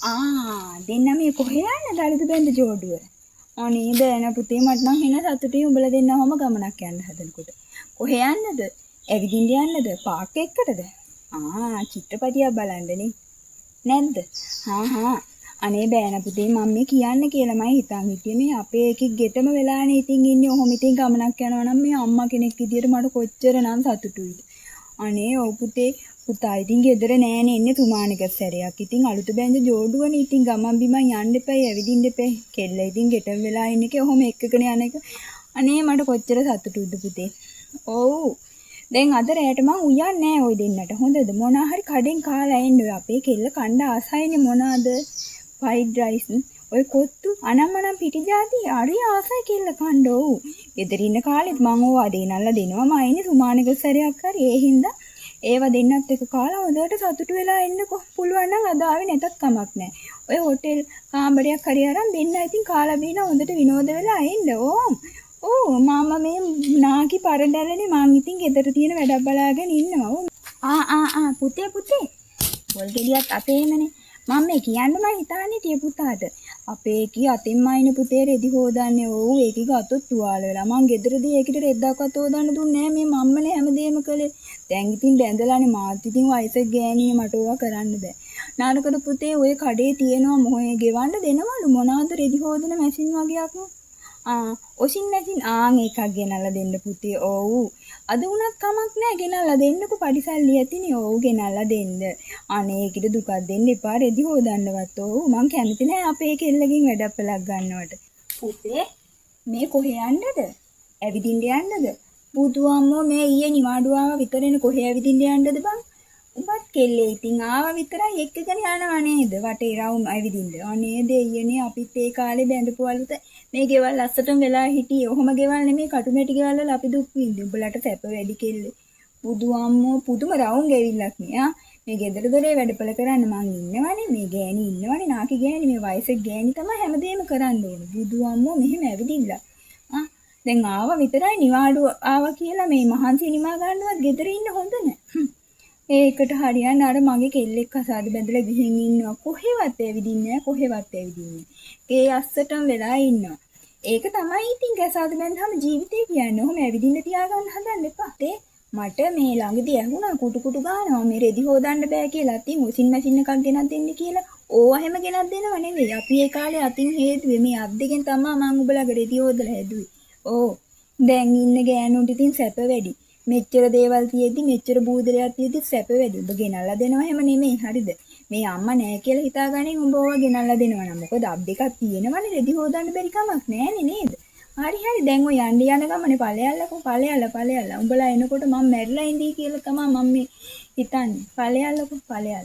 දෙන්න මේ කොහේ යන්නද අලුත බැඳ ජෝඩුව? අනේ බෑන පුතේ මට නම් එන සතුටුයි උඹලා දෙන්නවම ගමනක් යන්න හදනකොට. කොහේ යන්නද? ඇවිදින්න යන්නද? පාක් එක්කටද? චිත්‍රපටියක් බලන්නනේ. නැද්ද? අනේ බෑන පුතේ මම මේ කියන්න කියලාමයි හිතන් හිටියේ මේ අපේ එකෙක් ගෙටම වෙලානේ ඉතින් ඉන්නේ ඔහොම ඉතින් ගමනක් යනවා නම් මේ අම්මා කෙනෙක් විදියට මට කොච්චරනම් සතුටුයිද. අනේ ඔව් පුතා ඉතින් ගෙදර නෑනේ ඉන්නේ තුමානික සැරයක්. ඉතින් අලුත බැඳ ජෝඩුවනේ ඉතින් ගමන් බිමන් යන්න එපයි ඇවිදින්න එපයි. කෙල්ල ඉතින් ගෙටම වෙලා ඉන්න එකේ ඔහොම එක්කගෙන යන එක. අනේ මට කොච්චර සතුටුයිද පුතේ. ඔව්. දැන් අද රැට මං උයන්නේ නෑ ඔය දෙන්නට. හොඳද? මොනා හරි කඩෙන් කාලා එන්න ඔය අපේ කෙල්ල කණ්ඩ ආසයිනේ මොනවාද? ෆ්‍රයිඩ් රයිස් ඔය කොත්තු අනම්මනම් පිටි જાති හරි ආසයි කෙල්ල කණ්ඩ. ඔව්. ගෙදර ඉන්න කාලෙත් මං ඕවා දෙනල්ලා දෙනවම අයිනේ තුමානික සැරයක් හරි ඒ හින්දා ඒව දෙන්නත් එක කාලා හොඳට සතුටු වෙලා එන්නකො. පුළුවන් නම් අද ආවේ නැතත් කමක් නැහැ. ඔය හොටෙල් කාමරයක් හරි අරන් දෙන්න ඉතින් කාලා බීලා හොඳට විනෝද වෙලා එන්න. ඕ මාමා මේ නාකි පරදැලනේ මං ඉතින් ගෙදර තියෙන වැඩක් බලාගෙන ඉන්නවා. පුතේ බොල් ගෙඩියක් අතේමනේ. මම මේ කියන්නම හිතාන්නේ තිය පුතාට. අපේ කී අතින්ම අයින පුතේ රෙදි හොදන්නේ. ඔව් ඒකි ගත්තොත් තුවාල වෙලා. මං ගෙදරදී ඒකිට රෙද්දක්වත් හොදන්න දුන්නේ නැහැ. මේ මම්මනේ හැමදේම කළේ. දැන් ඉතින් බැඳලානේ මාත් ඉතින් වයසක ගෑණියේ මට ඕවා කරන්න බෑ. නානකඩ පුතේ ඔය කඩේ තියෙනවා මොහේ ගෙවන්න දෙනවලු මොනවාද රෙදි හොදන මැෂින් වගේක්. ඔෂින් මැෂින් එකක් ගෙනල්ලා දෙන්න පුතේ. ඔව්. අද උනත් කමක් නැහැ ගෙනල්ලා දෙන්නකෝ පඩිසල්ලි ඇතිනේ. ඔව් ගෙනල්ලා දෙන්න. අනේ ඒකිට දුකක් දෙන්න එපා රෙදි හොදන්නවත්. ඔව් මං කැමති නැහැ අපේ කෙල්ලකින් වැඩක් පළක් ගන්නවට. පුතේ මේ කොහේ යන්නද? ඇවිදින්න යන්නද? බුදු අම්මෝ මේ ඊයේ නිවාඩු ආවා විතරනේ කොහේ ඇවිදින්න යන්නද බං? උඹත් කෙල්ලේ ඉතින් ආවා විතරයි එක්කගෙන යනවා නේද? වටේ රවුම් ඇවිදින්න. අනේ දෙයියනේ අපිත් ඒ කාලේ බැඳපු අලුත මේ ගෙවල් අස්සටම වෙලා හිටියේ. ඔහොම ගෙවල් නෙමේ කටුමැටි ගෙවල් වල අපි දුක් විඳින්නේ. උඹලට සැප වැඩි කෙල්ලේ. බුදු අම්මෝ පුදුම රවුම් ගෙවිල්ලක් නේ. මේ ගෙදර දොරේ වැඩපල කරන්න මං ඉන්නවනේ. මේ ගෑණි ඉන්නවනේ නාකි ගෑණි මේ වයසක ගෑණි තමයි හැමදේම කරන්න ඕනේ. බුදු අම්මෝ මෙහෙම ඇවිදින්න. දැන් ආවා විතරයි නිවාඩු ආවා කියලා මේ මහන්සි නිමා ගන්නවත් ගෙදර ඉන්න හොඳ නැහැ. ඒකට හරියන්නේ අර මගේ කෙල්ලෙක් කසාද බැඳලා ගිහින් ඉන්නවා. කොහෙවත් ඇවිදින්නේ නැහැ. ගේ අස්සටම වෙලා ඉන්නවා. ඒක තමයි ඉතින් කසාද බැඳහම ජීවිතේ කියන්නේ. ඔහොම ඇවිදින්න තියාගන්න හදන්න එපා. මට මේ ළඟදී ඇහුණා කුටු ගානවා මේ රෙදි හොදන්න බෑ කියලා. අතින් වොෂින් මැෂින් එකක් ගෙනත් දෙන්න කියලා. ඕවා හැම ගෙනත් දෙනව නෙවෙයි. අපි ඒ කාලේ අතින් හේතුවේ මේ අත් දෙකෙන් තමයි මං උඹලගේ රෙදි හොදලා හැදුවේ. දැන් ඉන්න ගෑනුන්ට ඉතින් සැප වැඩි. මෙච්චර දේවල් තියෙද්දි මෙච්චර බූදලයක් තියෙද්දි සැප වැඩි. ඔබ ගෙනල්ලා දෙනවා හැම නෙමෙයි. හරිද? මේ අම්මා නෑ කියලා හිතාගනින් උඹ ඕවා ගෙනල්ලා දෙනවා නම්. මොකද අබ් දෙකක් තියෙනවනේ රෙදි හොදන්න බැරි කමක් නෑනේ නේද? හරි දැන් ඔය යන්න ගමනේ ඵලයල්ලා. උඹලා එනකොට මම මැරිලා ඉඳී කියලා තමයි මම මේ හිතන්නේ. ඵලයල්ලා.